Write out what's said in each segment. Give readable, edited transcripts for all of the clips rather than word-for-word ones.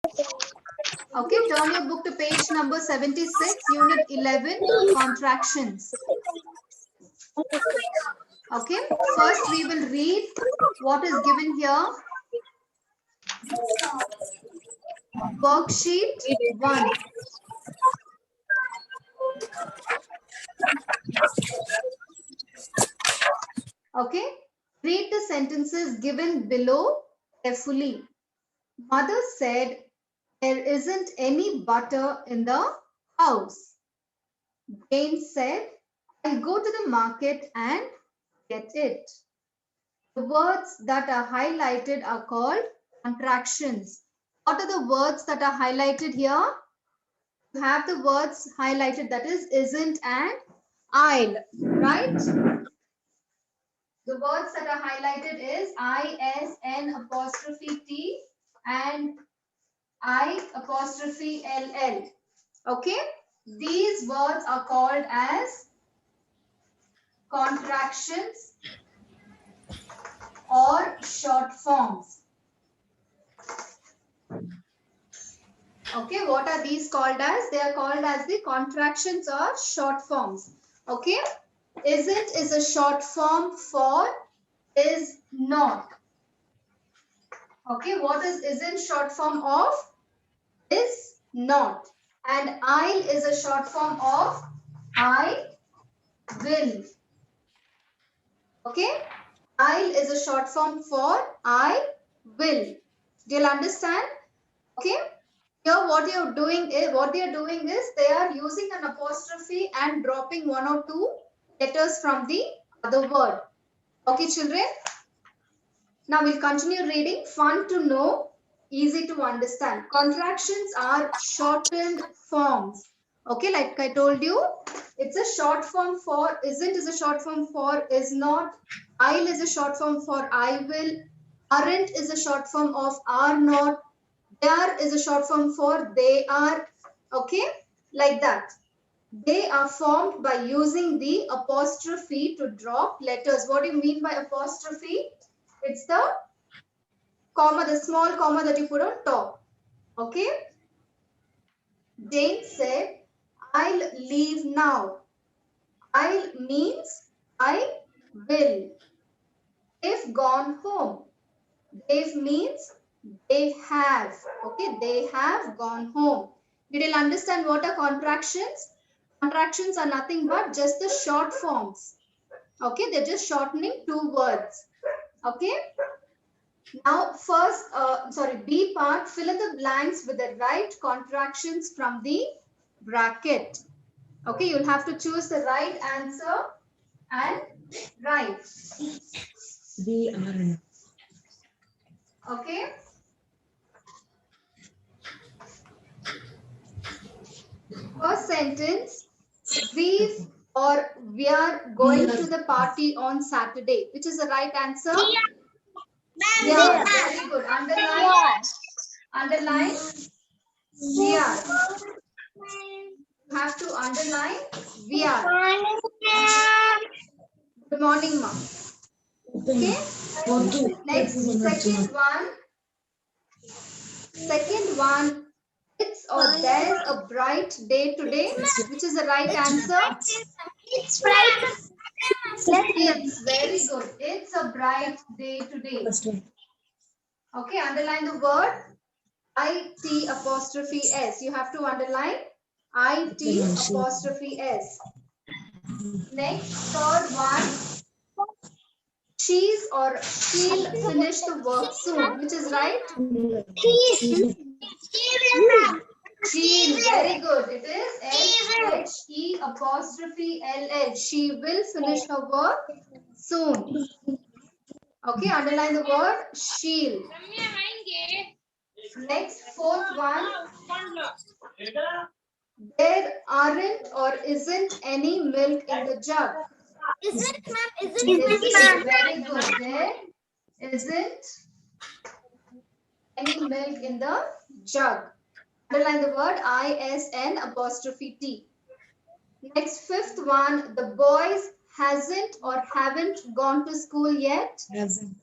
Okay, turn your book to page number 76, unit 11, contractions. Okay, first we will read what is given here. Worksheet 1. Okay, read the sentences given below carefully. Mother said there isn't any butter in the house. Jane said, I'll go to the market and get it. The words that are highlighted are called contractions. What are the words that are highlighted here? You have the words highlighted, that is, isn't and I'll, right? The words that are highlighted is ISN apostrophe T and I apostrophe LL. Okay? These words are called as contractions or short forms. Okay, what are these called as? They are called as the contractions or short forms. Okay, isn't is a short form for is not. Okay, what is isn't short form of? Is not. And I'll is a short form of I will. Okay, I'll is a short form for I will. Do you understand? Okay. Here what they are doing is they are using an apostrophe and dropping one or two letters from the other word. Okay, children. Now we'll continue reading. Fun to know, easy to understand. Contractions are shortened forms. Okay, like I told you, it's a short form for isn't is a short form for is not. I'll is a short form for I will. Aren't is a short form of are not. There is a short form for they are. Okay, like that. They are formed by using the apostrophe to drop letters. What do you mean by apostrophe? It's the comma, the small comma that you put on top. Okay. Jane said, I'll leave now. I'll means I will. They've gone home. They've means they have. Okay, they have gone home. Did you understand what are contractions? Contractions are nothing but just the short forms. Okay, they're just shortening two words. Okay. Now, first, B part, fill in the blanks with the right contractions from the bracket. Okay, you'll have to choose the right answer and write. We are. Okay. First sentence, we are going to the party on Saturday. Which is the right answer? Yeah, very good. Underline. We are. You have to underline. We are. Good morning, ma'am. Okay. Next, second one. It's or there's a bright day today. Which is the right answer? It's right. It's very good. It's a bright day today. Okay, underline the word IT apostrophe S. You have to underline IT apostrophe S. Next, third one. She's or she'll finish the work soon. Which is right? She'll. Very good. It is SHE apostrophe LL. She will finish her work soon. Okay, underline the word she'll. Next, fourth one. There aren't or isn't any milk in the jug. Isn't, ma'am? Isn't, ma'am? Very good. There isn't any milk in the jug. Underline the word ISN apostrophe T. Next, fifth one. The boys hasn't or haven't gone to school yet. Hasn't.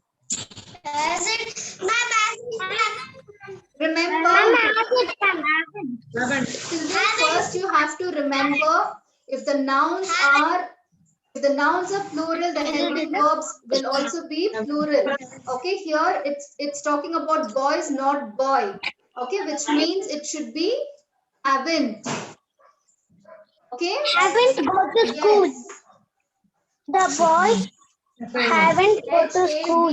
Hasn't, ma'am? Remember, Seven. children, first you have to remember if the nouns are plural, the helping verbs will also be plural. Okay, here it's talking about boys, not boy. Okay, which means it should be haven't. Okay. Haven't go to school. Yes. The boys haven't go to school.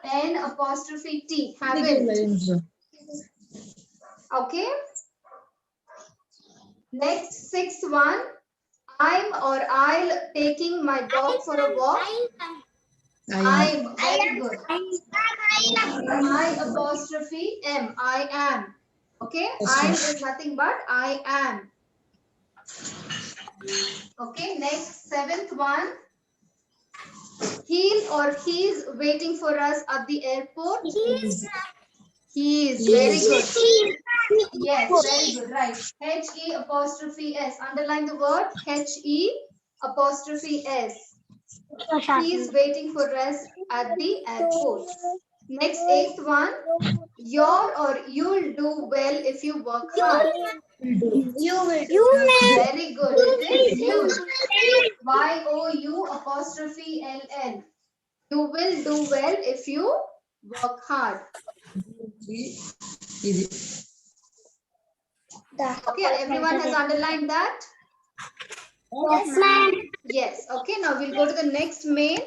HAVEN apostrophe T. Haven't. Okay. Next, sixth one. I'm or I'll taking my dog for a walk. I'm. Very good. I apostrophe M. I am. Okay. I'm is nothing but I am. Okay. Next, seventh one. He'll or he's waiting for us at the airport. He is. Very good. Yes, very good. Right. HE apostrophe S. Underline the word HE apostrophe S. He is waiting for us at the airport. Next, eighth one. You're or you'll do well if you work hard. Very good. It is you. YOU apostrophe LL. You will do well if you work hard. Okay, everyone has underlined that? Yes, ma'am. Yes. Okay, now we'll go to the next main.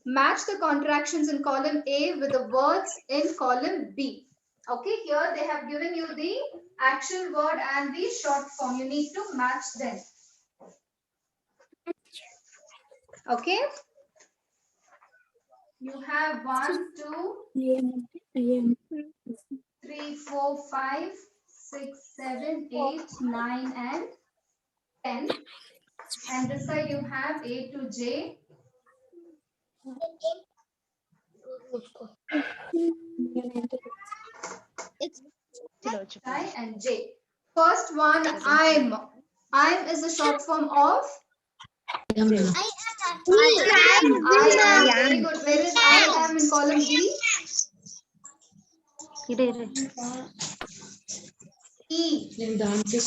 Match the contractions in column A with the words in column B. Okay, here they have given you the action word and the short form. You need to match them. Okay. You have 1, 2, 3, 4, 5, 6, 7, 8, 9, and 10. And this side you have A to J. I and J. First one, I'm. I'm is a short form of I am. Very good. Where is I am in column B? E. Okay, you have to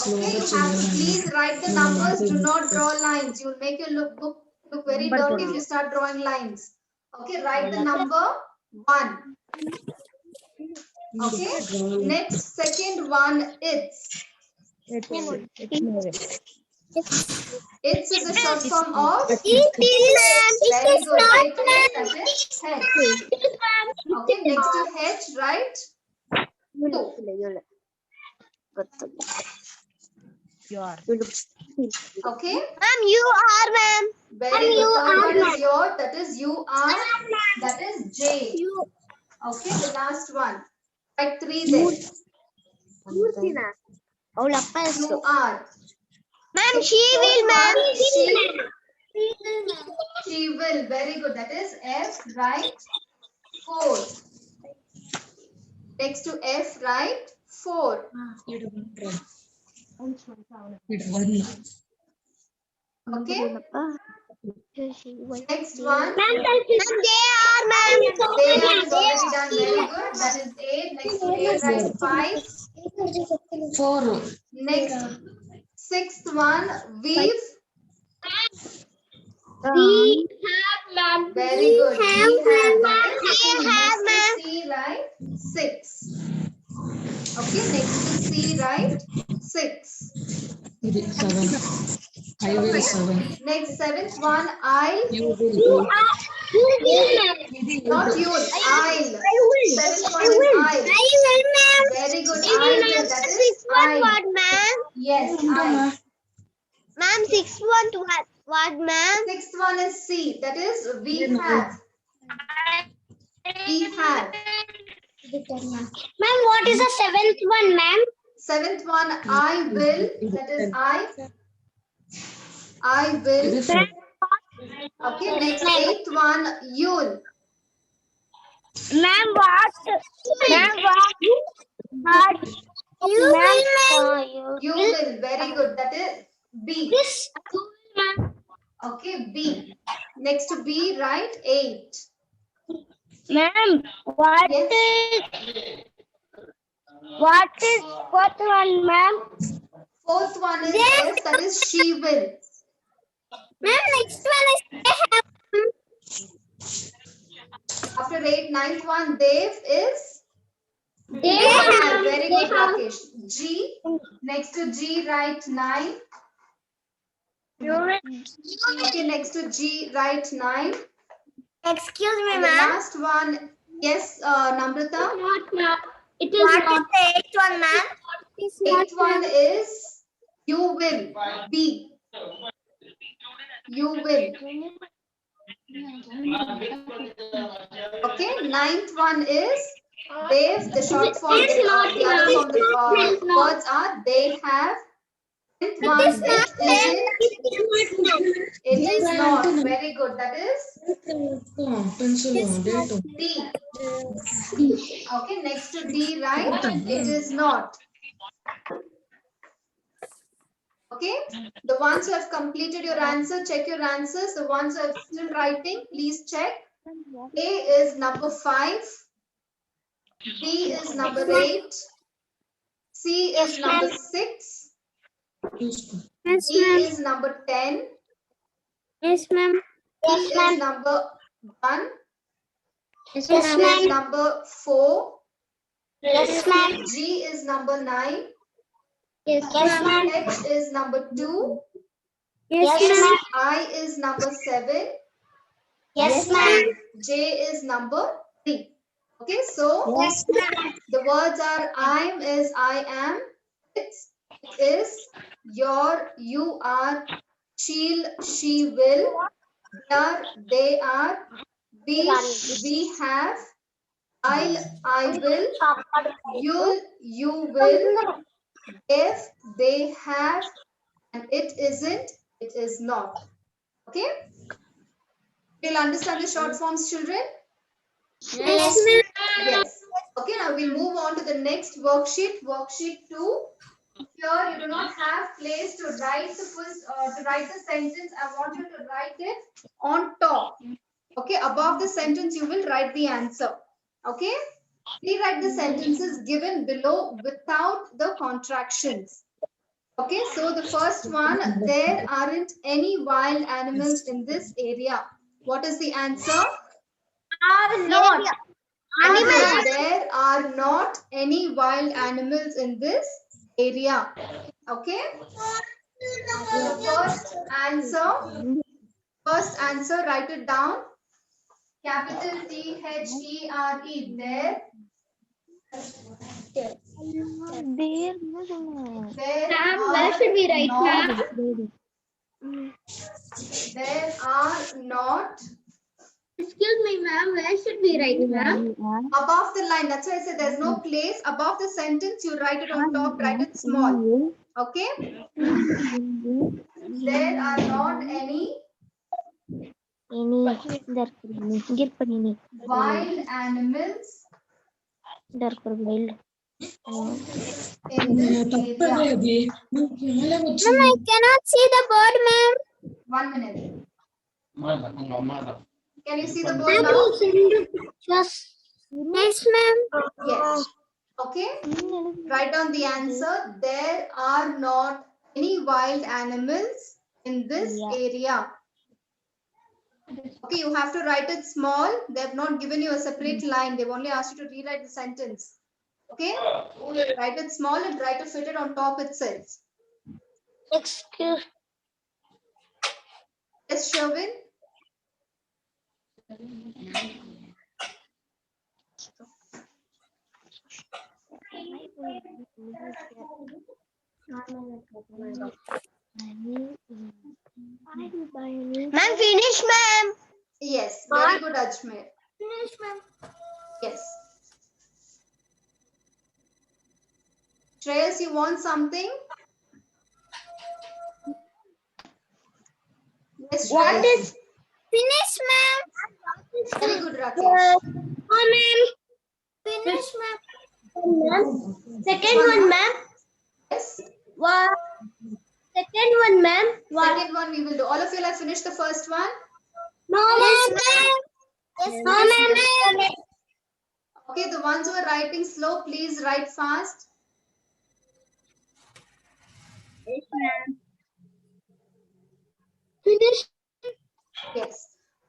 please write the numbers. Do not draw lines. You'll make your book look very dirty if you start drawing lines. Okay, write the number 1. Okay, next, second one, it's. It's is a short form of. Very good. It is, that is head. Okay, next to head, right? 2. Okay. Ma'am, you are, ma'am. Very good. Third one is your. That is you are. That is J. Okay, the last one. Write 3 there. You are. Ma'am, she will, ma'am. She will. Very good. That is F, right? 4. Next to F, right? 4. Okay. Next one. Ma'am, they are, ma'am. They are is already done. Very good. That is 8. Next to 8, right? 5. 4. Next, sixth one. We've. We have, ma'am. Very good. We have. That is We have, ma'am. C, right? 6. Okay, next to C, right? 6. 7. I will 7. Next, seventh one, I'll. You will. Not you'll. I'll. Seventh one is I'll. Very good. I will. That is I. What, ma'am? Yes, I. Ma'am, 6 what, ma'am? Sixth one is C. That is we have. We have. Ma'am, what is the 7th one, ma'am? Seventh one, I will. That is I. I will. Okay, next, eighth one, you'll. Ma'am, what? Ma'am, what? You will, ma'am. You will. Very good. That is B. This, ma'am. Okay, B. Next to B, right? 8. Ma'am, what Yes. is What is fourth one, ma'am? Fourth one is S, that is she will. Ma'am, next one is After 8, ninth one, Dev is they have. Very good, Rakesh. G. Next to G, write 9. Okay, next to G, write 9. Excuse me, And the ma'am. last one, yes, Namrata. Not, ma'am. It is What not. is the eighth one, ma'am? It is not, Eighth one is you will. B. You will. Okay, ninth one is Dev. The short form, It is not, the other form, the it is not. words are they have. Tenth one, it isn't. It is not. Very good. That is Pencil, date. D. Okay, next to D, right? It is not. Okay, the ones who have completed your answer, check your answers. The ones who are still writing, please check. A is number 5. B is number 8. C is number 6. Yes, Yes, D ma'am. is number 10. Yes, ma'am. E is number 1. Yes, F is ma'am. number 4. Yes, ma'am. G is number 9. Yes, ma'am. H is number 2. Yes, ma'am. I is number 7. Yes, ma'am. J is number 3. Okay, so Yes, ma'am. the words are I'm is I am, it is, your, you are, she'll, she will, they are, we have, I will, you will, if, they have, and it isn't, it is not. Okay? You'll understand the short forms, children? Yes, ma'am. Yes. Okay, now we'll move on to the next worksheet, worksheet 2. Here you do not have place to write the sentence. I want you to write it on top. Okay, above the sentence you will write the answer. Okay, rewrite the sentences given below without the contractions. Okay, so the first one, there aren't any wild animals in this area. What is the answer? Are not. Answer, there are not any wild animals in this area. Okay. First answer, write it down. Capital T-H-E-R-E, there. There Ma'am, where should we write, ma'am? There are not. Excuse me, ma'am. Where should we write, ma'am? Above the line, that's why I said there's no place. Above the sentence, you write it on top, write it small. Okay? There are not any wild animals in this area. Ma'am, I cannot see the board, ma'am. 1 minute. Can you see the board now? Yes. Yes, ma'am. Yes. Okay. Write down the answer. There are not any wild animals in this area. Okay, you have to write it small. They have not given you a separate line. They've only asked you to rewrite the sentence. Okay? Write it small and try to fit it on top itself. Excuse. Yes, Sherwin? Ma'am, finish, ma'am. Yes, very good, Ajmer. Finish, ma'am. Yes. Shreyas, you want something? Yes, What Shreyas. is finish, ma'am? Very good, Rakesh. Oh, ma'am. Finish, ma'am. Second one, ma'am. Yes. What? Second one, ma'am. Second one we will do. All of you have finished the first one? No, ma'am. Yes, No, ma'am. Okay, the ones who are writing slow, please write fast. Yes, ma'am. Finish. Yes.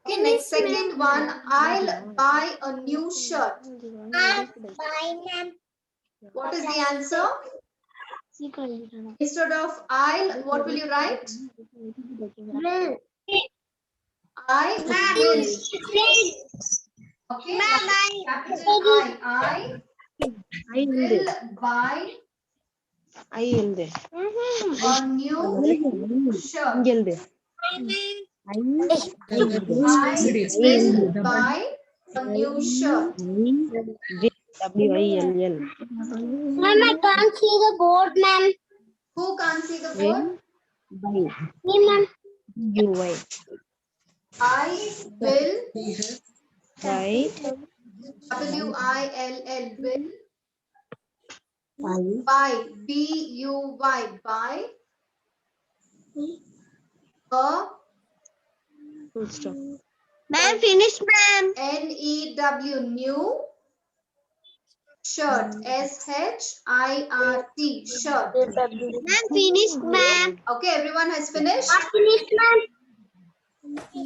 Okay, next second one. I'll buy a new shirt. Bye, ma'am. What is the answer? Instead of I'll, what will you write? Will. I will. Okay, capital I will buy a new shirt. I will buy a new shirt. Ma'am, I can't see the board, ma'am. Who can't see the board? Me, ma'am. I will, We have W-I-L-L, will five. buy, B-U-Y, buy a Ma'am, finish, ma'am. N-E-W, new shirt, S-H-I-R-T, shirt. Ma'am, finish, ma'am. Okay, everyone has finished? Finish, ma'am. Okay,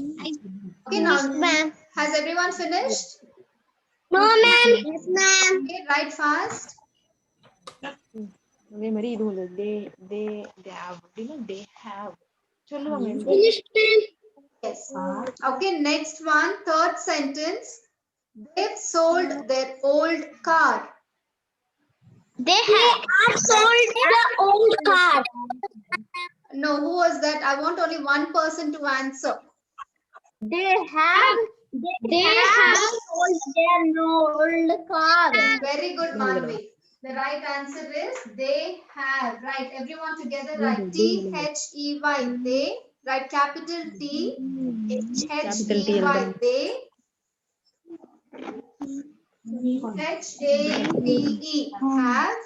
Finish, now, ma'am. has everyone finished? No, ma'am. Yes, ma'am. Okay, write fast. அதே மாதிரி இது வந்து they have அப்படின்னா they have சொல்லுவாங்க Finish, ma'am. Yes. Okay, next one, third sentence. They've sold their old car. They have sold the old car. No, who was that? I want only one person to answer. They have sold their old car. Very good, Manvi. The right answer is they have. Right, everyone together write T-H-E-Y. They. Write capital T. H-E-Y. They. H-A-V-E. Have.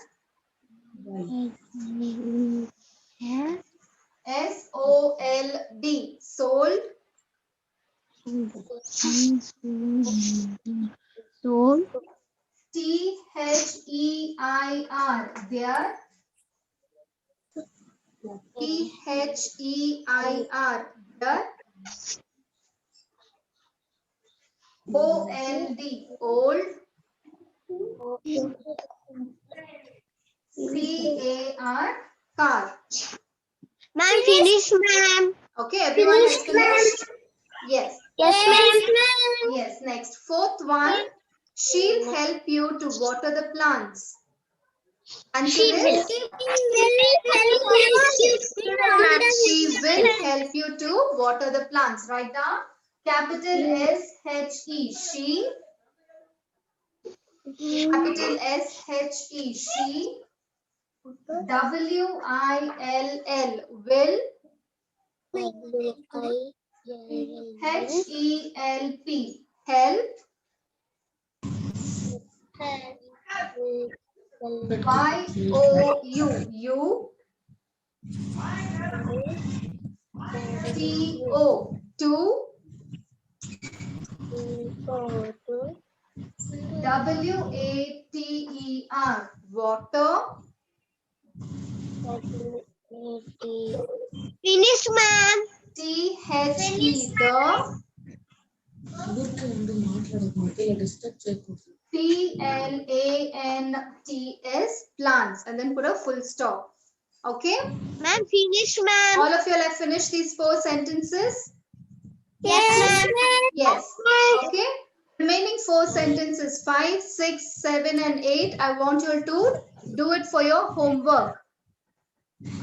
S-O-L-D. Sold. T-H-E-I-R. Their. T-H-E-I-R. Their. O-L-D. Old. C-A-R. Car. Ma'am, finish, ma'am. Okay, everyone has finished? Yes. Yes, ma'am. Yes, next. Fourth one. She'll help you to water the plants. Answer is? She will help you to water the plants. Write down. Capital S-H-E. She. Capital S-H-E. She. W-I-L-L. Will. H-E-L-P. Help. Y-O-U. You. T-O. To. W-A-T-E-R. Water. Finish, ma'am. T-H-E. The. Book and the disturb P-L-A-N-T-S. Plants. And then put a full stop. Okay. Ma'am, finish, ma'am. All of you all have finished these 4 sentences? Yes, ma'am. Yes. Okay. Remaining 4 sentences, 5, 6, 7, and 8. I want you all to do it for your homework.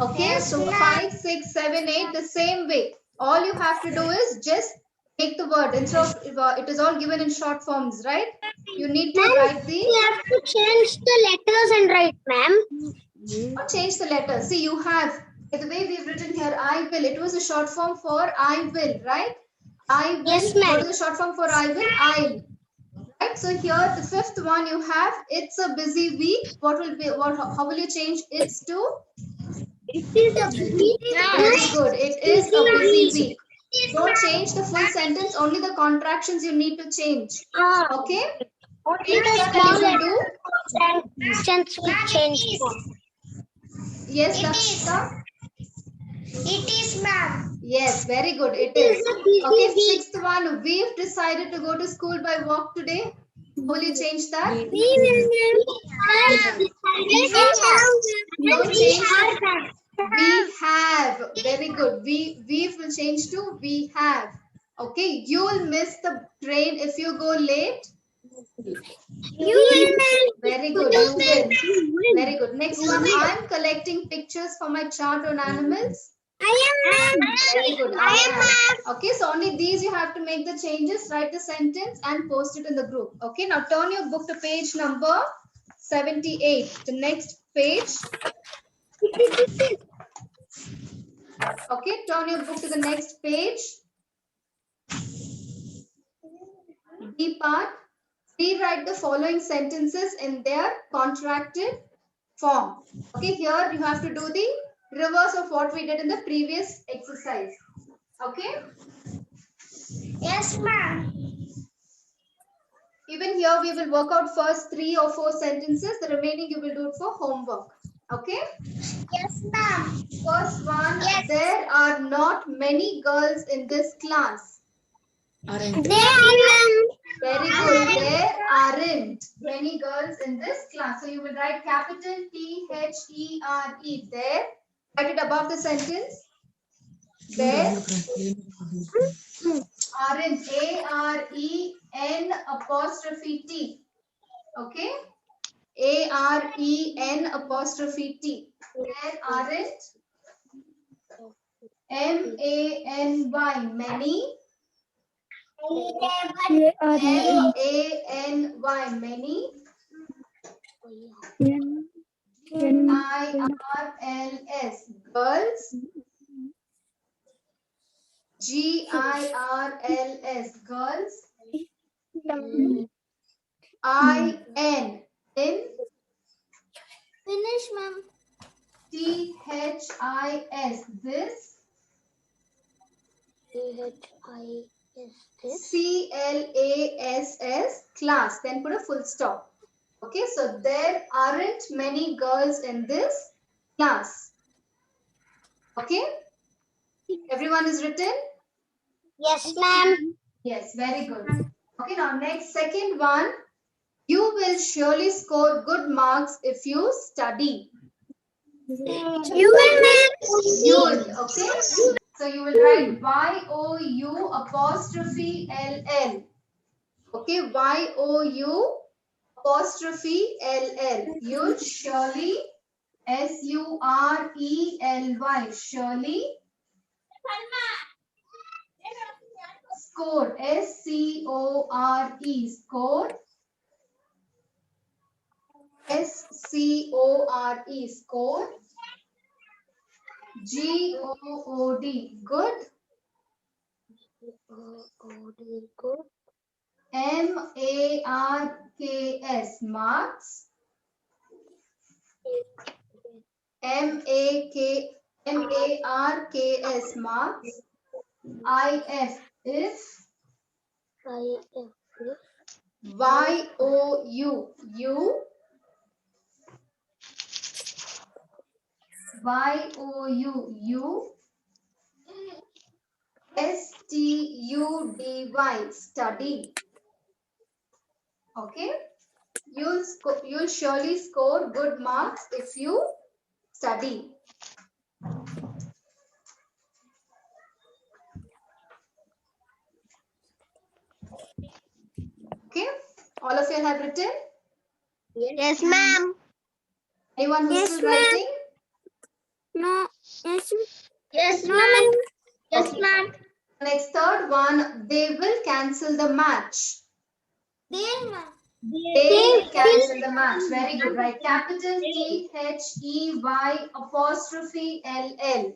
Okay. So 5, 6, 7, 8, the same way. All you have to do is just take the word. Instead of, it is all given in short forms, right? You need to write the. We have to change the letters and write, ma'am. Or change the letters. See, you have, the way we've written here, I will. It was a short form for I will, right? I will. Yes, ma'am. What is the short form for I will? I'll. Right. So here, the 5th one you have, it's a busy week. What will be? How will you change it's to? It is a busy Very good. It is a busy week. Don't change the full sentence. Only the contractions you need to change. Okay. Only Next the one small we will do. sentence will change form. Yes, Lakshita. It is, ma'am. Yes, very good. It is. Okay, sixth one. We've decided to go to school by walk today. Will you change that? No change. We have. Very good. We will change to we have. Okay, you will miss the train if you go late. Very good. You will. Very good. Next one. I'm collecting pictures for my chart on animals. Very good. I am. Okay, so only these you have to make the changes, write the sentence and post it in the group. Okay, now turn your book to page number 78. The next page. Okay, turn your book to the next page. B part. Rewrite the following sentences in their contracted form. Okay, here you have to do the reverse of what we did in the previous exercise. Okay. Yes, ma'am. Even here we will work out first 3 or 4 sentences. The remaining you will do it for homework. Okay. Yes, ma'am. First one. Yes. There are not many girls in this class. Aren't. Very good. There aren't many girls in this class. So you will write capital T-H-E-R-E. There. Write it above the sentence. There aren't. A-R-E-N apostrophe T. Okay. A-R-E-N apostrophe T. There aren't. M-A-N-Y. Many. M-A-N-Y. Many. G-I-R-L-S. Girls. G-I-R-L-S. Girls. I-N. In. Finish, ma'am. T-H-I-S. This. This. C-L-A-S-S. Class. Then put a full stop. Okay, so there aren't many girls in this class. Okay, everyone is written? Yes, ma'am. Yes, very good. Okay, now next, second one. You will surely score good marks if you study. You will, ma'am. You'll, okay? So you will write Y-O-U apostrophe L-L. Okay, Y-O-U apostrophe L-L. You'll surely, S-U-R-E-L-Y, surely score, S-C-O-R-E, score, S-C-O-R-E, score, G-O-O-D, good, M-A-R-K-S, marks, M-A-R-K-S, marks, I-F, if, Y-O-U, you, Y-O-U, you, S-T-U-D-Y, study. Okay, you'll surely score good marks if you study. Okay, all of you have written? Yes, ma'am. Anyone who's Yes, still ma'am. writing? No. Yes, ma'am. Yes, Okay. ma'am. Next, third one, they will cancel the match. Then, ma'am. They will cancel the match. Very good, right? Capital T-H-E-Y apostrophe L-L.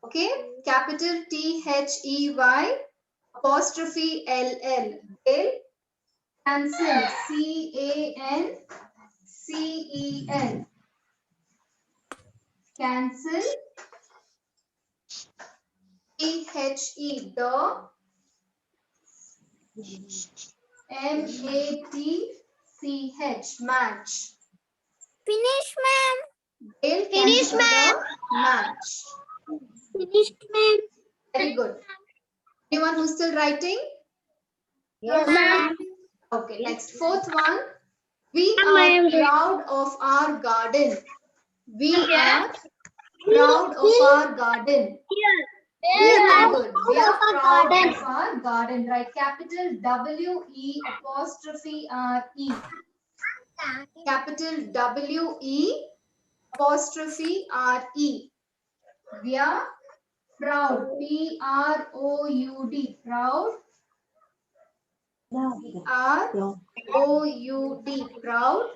Okay, capital T-H-E-Y apostrophe L-L. They'll cancel, C-A-N-C-E-L. Cancel, T-H-E, the. M-A-T-C-H. Match. Finish, ma'am. Dale, can Finish, you do ma'am. the match? Finished, ma'am. Very good. Anyone who's still writing? Yes, ma'am. Okay, next. Fourth one. We Ma'am, I am are ready. proud of our garden. We are proud of our garden. Here, Very ma'am. good. We are proud garden. of our garden. Right. Capital W-E apostrophe R-E. Capital W-E apostrophe R-E. We are proud. P-R-O-U-D. Proud. R-O-U-D. Proud.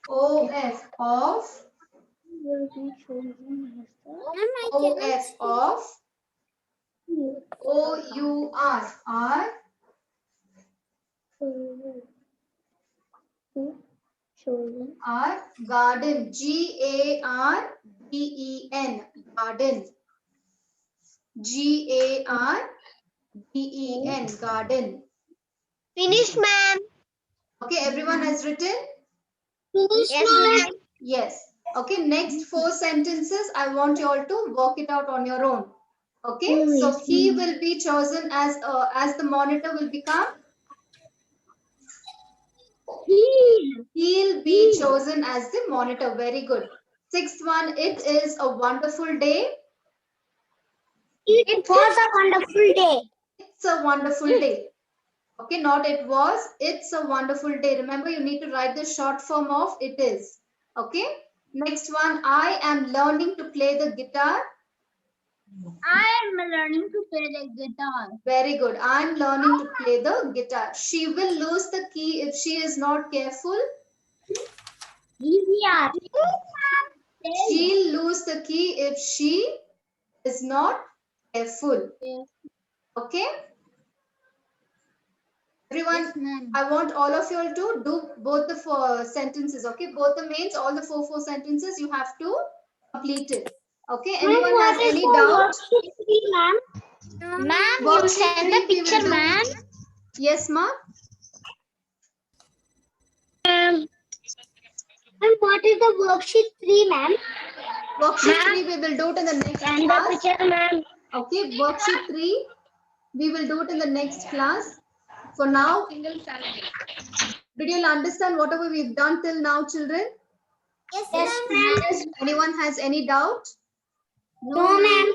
O-F of. O-F of. O-U-R. R. R. Garden. G-A-R-D-E-N. Garden. G-A-R-D-E-N. Garden. Finish, ma'am. Okay, everyone has written? Finish, ma'am. Yes. Okay, next 4 sentences, I want you all to work it out on your own. Okay, so he will be chosen as the monitor will become. He'll be chosen as the monitor. Very good. 6th one, it is a wonderful day. It was a wonderful day. It's a wonderful day. Okay, not it was. It's a wonderful day. Remember, you need to write the short form of it is. Okay. Next one, I am learning to play the guitar. I am learning to play the guitar. Very good. I'm learning to play the guitar. She will lose the key if she is not careful. Easier. She'll lose the key if she is not careful. Okay. Everyone, I want all of you all to do both the 4 sentences. Okay, both the mains, all the 4 sentences, you have to complete it. Okay, anyone has any doubt? Ma'am, you Worksheet send 3 the we will picture, do. ma'am. Yes, ma. And what is the worksheet 3, ma'am? Worksheet Ma'am. 3 we will do it in the next Send the class. picture, ma'am. Okay, worksheet 3 we will do it in the next class. For now, did you all understand whatever we've done till now, children? Yes, ma'am. Anyone has any doubt? No, ma'am.